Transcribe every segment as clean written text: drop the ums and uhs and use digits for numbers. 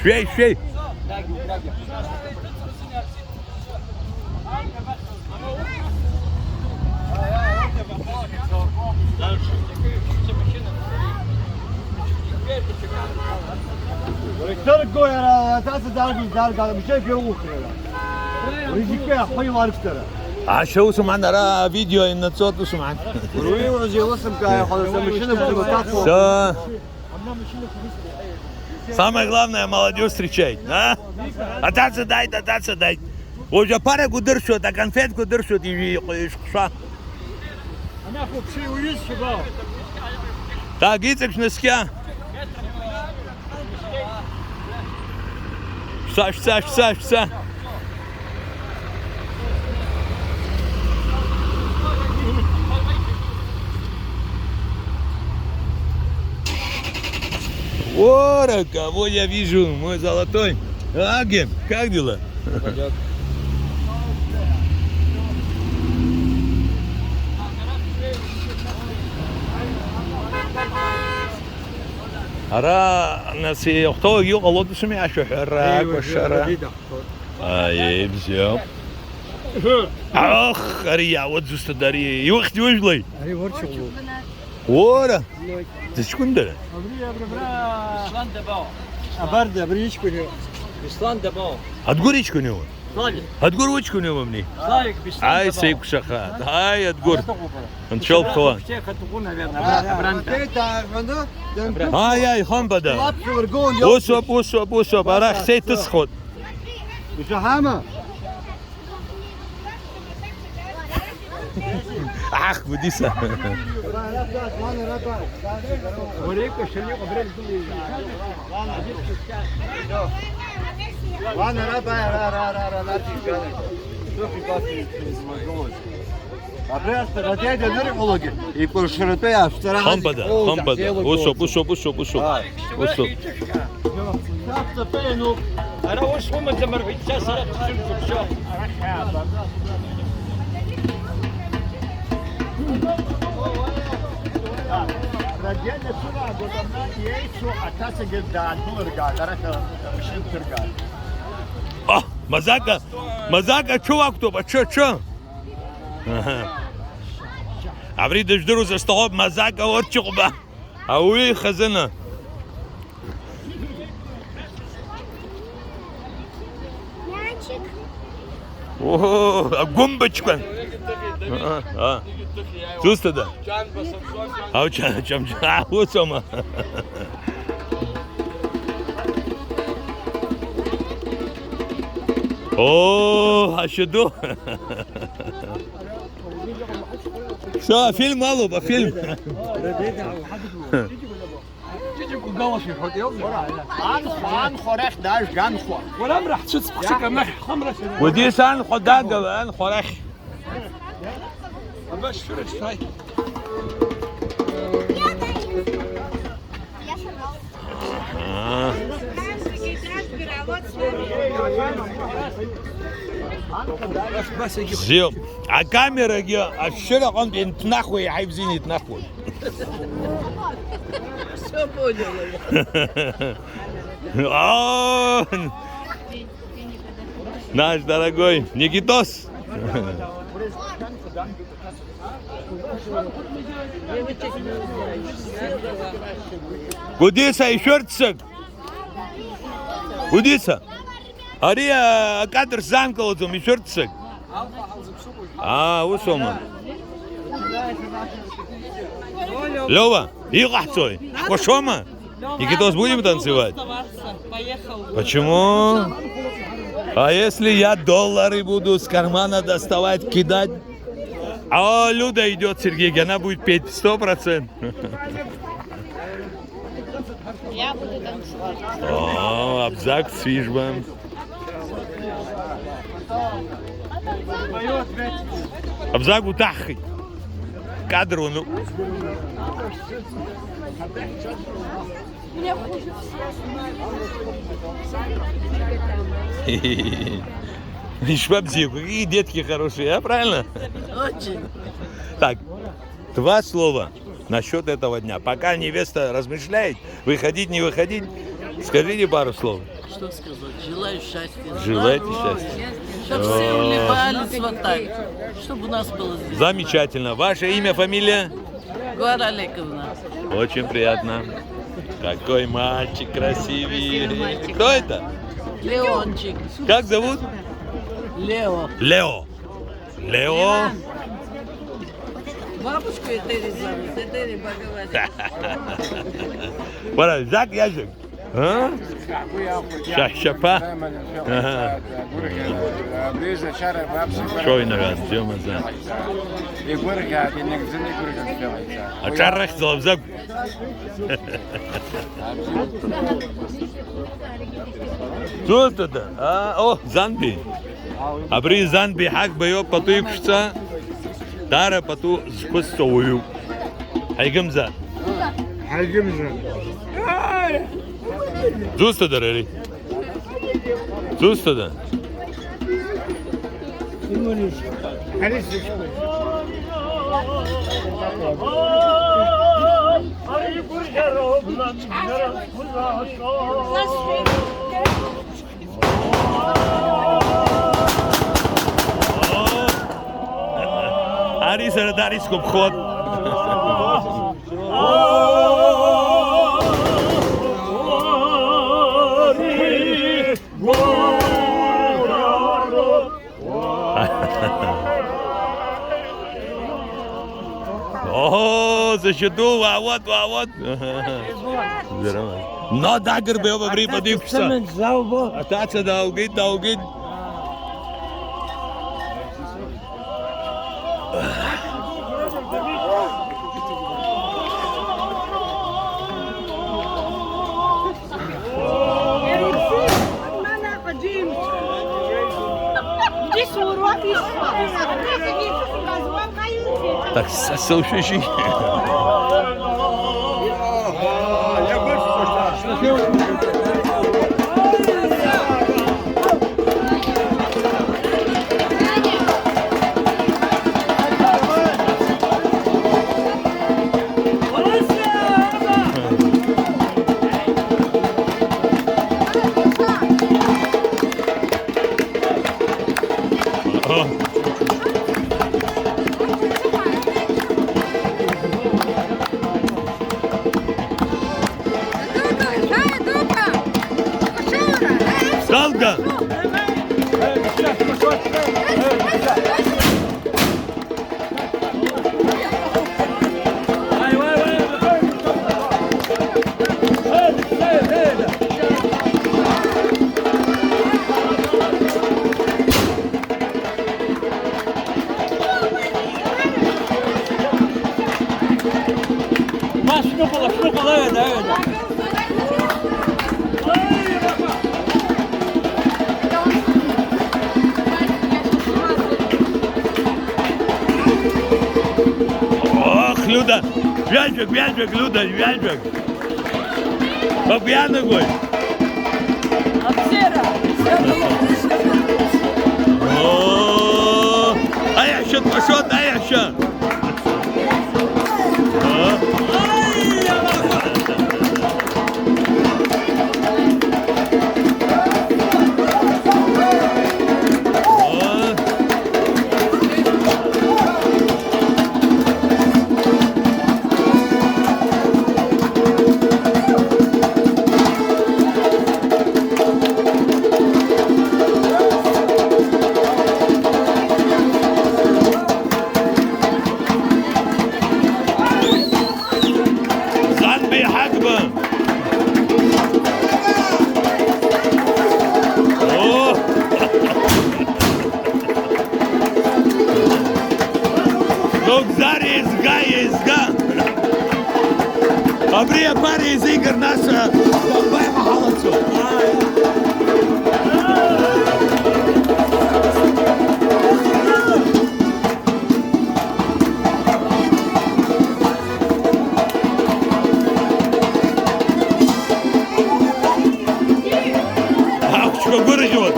Шей. Rektor koyar, tası dar bir şey yok ya. Rizik'e yapmayı var ister. شو سمعنا را فيديو ان صوت سمعنا Burayı oraya wasım kaya халыса машина будет так. Все. Самое главное, молодежь встречать. Отаться дай. Уже пару дыршут, а конфетку дыршут и ша. Так, гицек носки. Саш. Ора, кого я вижу, мой золотой. Аген, как дела? أرى ناس يختار يوقع الله تسمع شحرك والشرع. بزيو. أريا ودزوست داري يوختي وجلي. ورا. تشكون ده؟ Abarda bir iş kuruyor. هتقول ايش كنوا؟ هتقول وش كنوا مني؟ هاي سيك شخات هاي هتقول نشوف خوان هاي خان بدا وصب راح سي تسخط Şahama. اخ بديسه Ладно, ра. Абряста, радиация нервологи. И по широте я вчера. خان بدا وصب انا وش هم تمر في الجسر شوف Радиация сюда, годомна яйцо, а таса гелдан, турга, дарака, мишин турга. اه مزاقة شو اكتب شو عبريد اجدروا استوعب مزاقة ورشقبة اوي خزنة اوه قنبچكن شوست ده او چم وسما اوه اشدو شو فيلم مالو فيلم عن خورخ داش جان خو. ولا راح تسبق كمح خمره ودي سان خداقة ان خورخ باش فرش فاي زيو على الكاميرا جا الشرق قمت انت نخوي عايزين يتنخوي Наш дорогой Никитос. Гудиса и шортсак. Гудиса. Ария кадр замкалозом и шортсак. Усома. Лёва, и лахцой. Кошома. Никитос, будем танцевать? Почему? А если я доллары буду с кармана доставать, кидать? А Люда идет, Сергей, она будет петь 100%. Я буду танцевать. О, Абзак с фишбом. Абзак утахи. Кадру, ну. Швабзик, какие детки хорошие, а правильно? Очень. Так, 2 слова насчет этого дня. Пока невеста размышляет, выходить, не выходить, скажите пару слов. Что сказать? Желаю счастья. Желаете здоровья, счастья? чтобы все улыбались вот так. Чтобы у нас было здесь. Замечательно. Ваше имя, фамилия? Гора Олеговна. Очень приятно. Какой мальчик красивый. Кто это? Леончик. Как зовут? Лео. Лео. Лео. Бабушку Этери зовут. Этери Бхагавати. Voilà, Jacques Yazık. Ha? Şahşapa. Şoyna gaz, diyormazlar. Açarrak zalzak. Тут это. О, Занби. Абри Занби хак бейо пату икшца. Дара пату скусою. Хайгымза. Zustadır Eri. Zustadır. Ари сарадари скопход. О, защиту, вот. Здорово. Но дагер бе обри подився. А таца даугит. Так, слушай. Salga. Şnupala, evet. Ох, Люда, вяжек, Люда, вяжек. Попьяный гой. О, а я еще пошел, а я еще. Абрия пари из игр наша Бомбай Махалацу. Что город?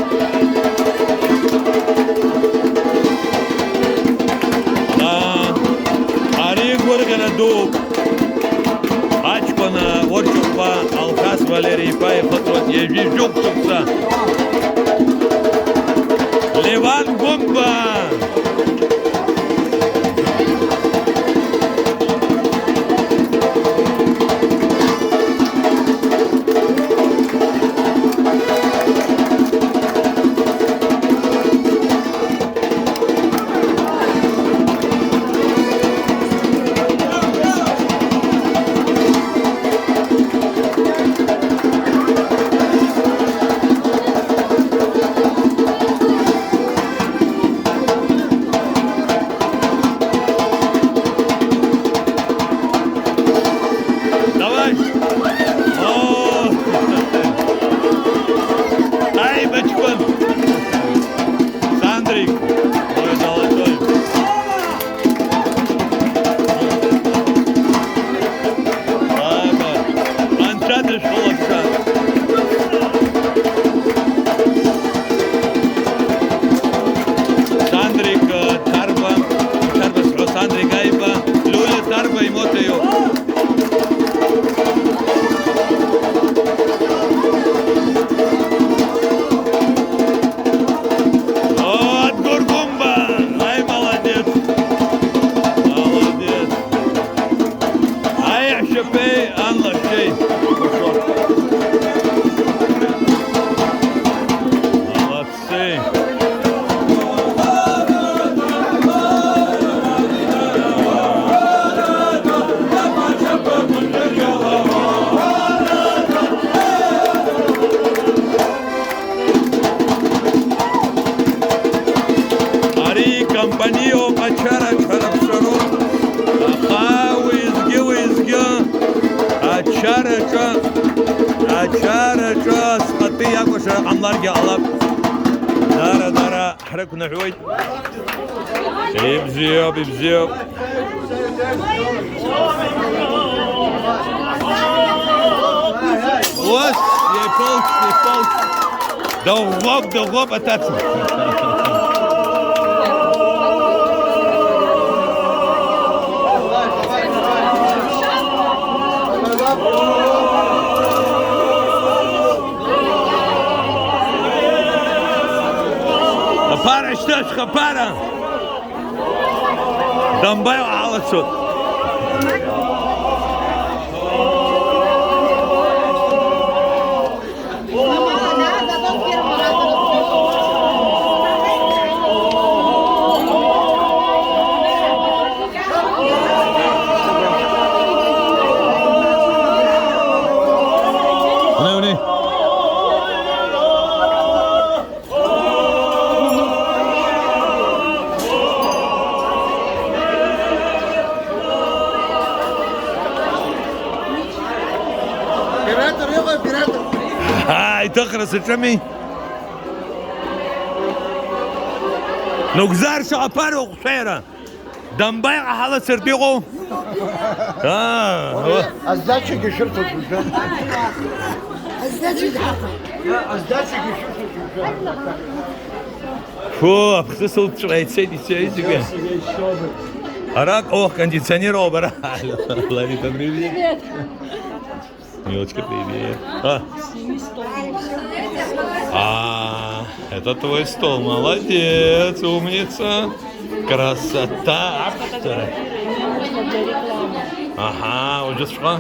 Ари город на дуб. Ачпана, Орчупа, Алхас, Валерий Паев, вот ежи жукчукса. Ливан Гумба. Давай. О! Ай, бачкон. Сандрик. Ой, золотой. Ага. Анчаты шолокса. Сандрик, Тарба. Тарба сро Сандрик айба. Люля Тарба и мотею. От Гургумба! Ай, молодец! Молодец! Ай, Шапей, Анна, Шей! Молодцы! Ари, компанию, Бачара, Чарапшару, Аха, уизги, Ачара, Спаты, Якуша, Амларги, Алап, Дара, Храку Нахуй, Ибзиоп. Вот, ей полк. Долгоп, ататься. Пара, что пара? Дамбай аласот. Ай, تخرس الشمي نقزار شعبارو خيرا دمبايق حالة سرديقو А сдача гешерт уже. А сдача гешерт уже. Фу, خصوصا تشعيد أراك кондиционер обра. Лови, привет. Милочка, привет. Это твой стол, молодец, умница, красота. Ага, уже шла.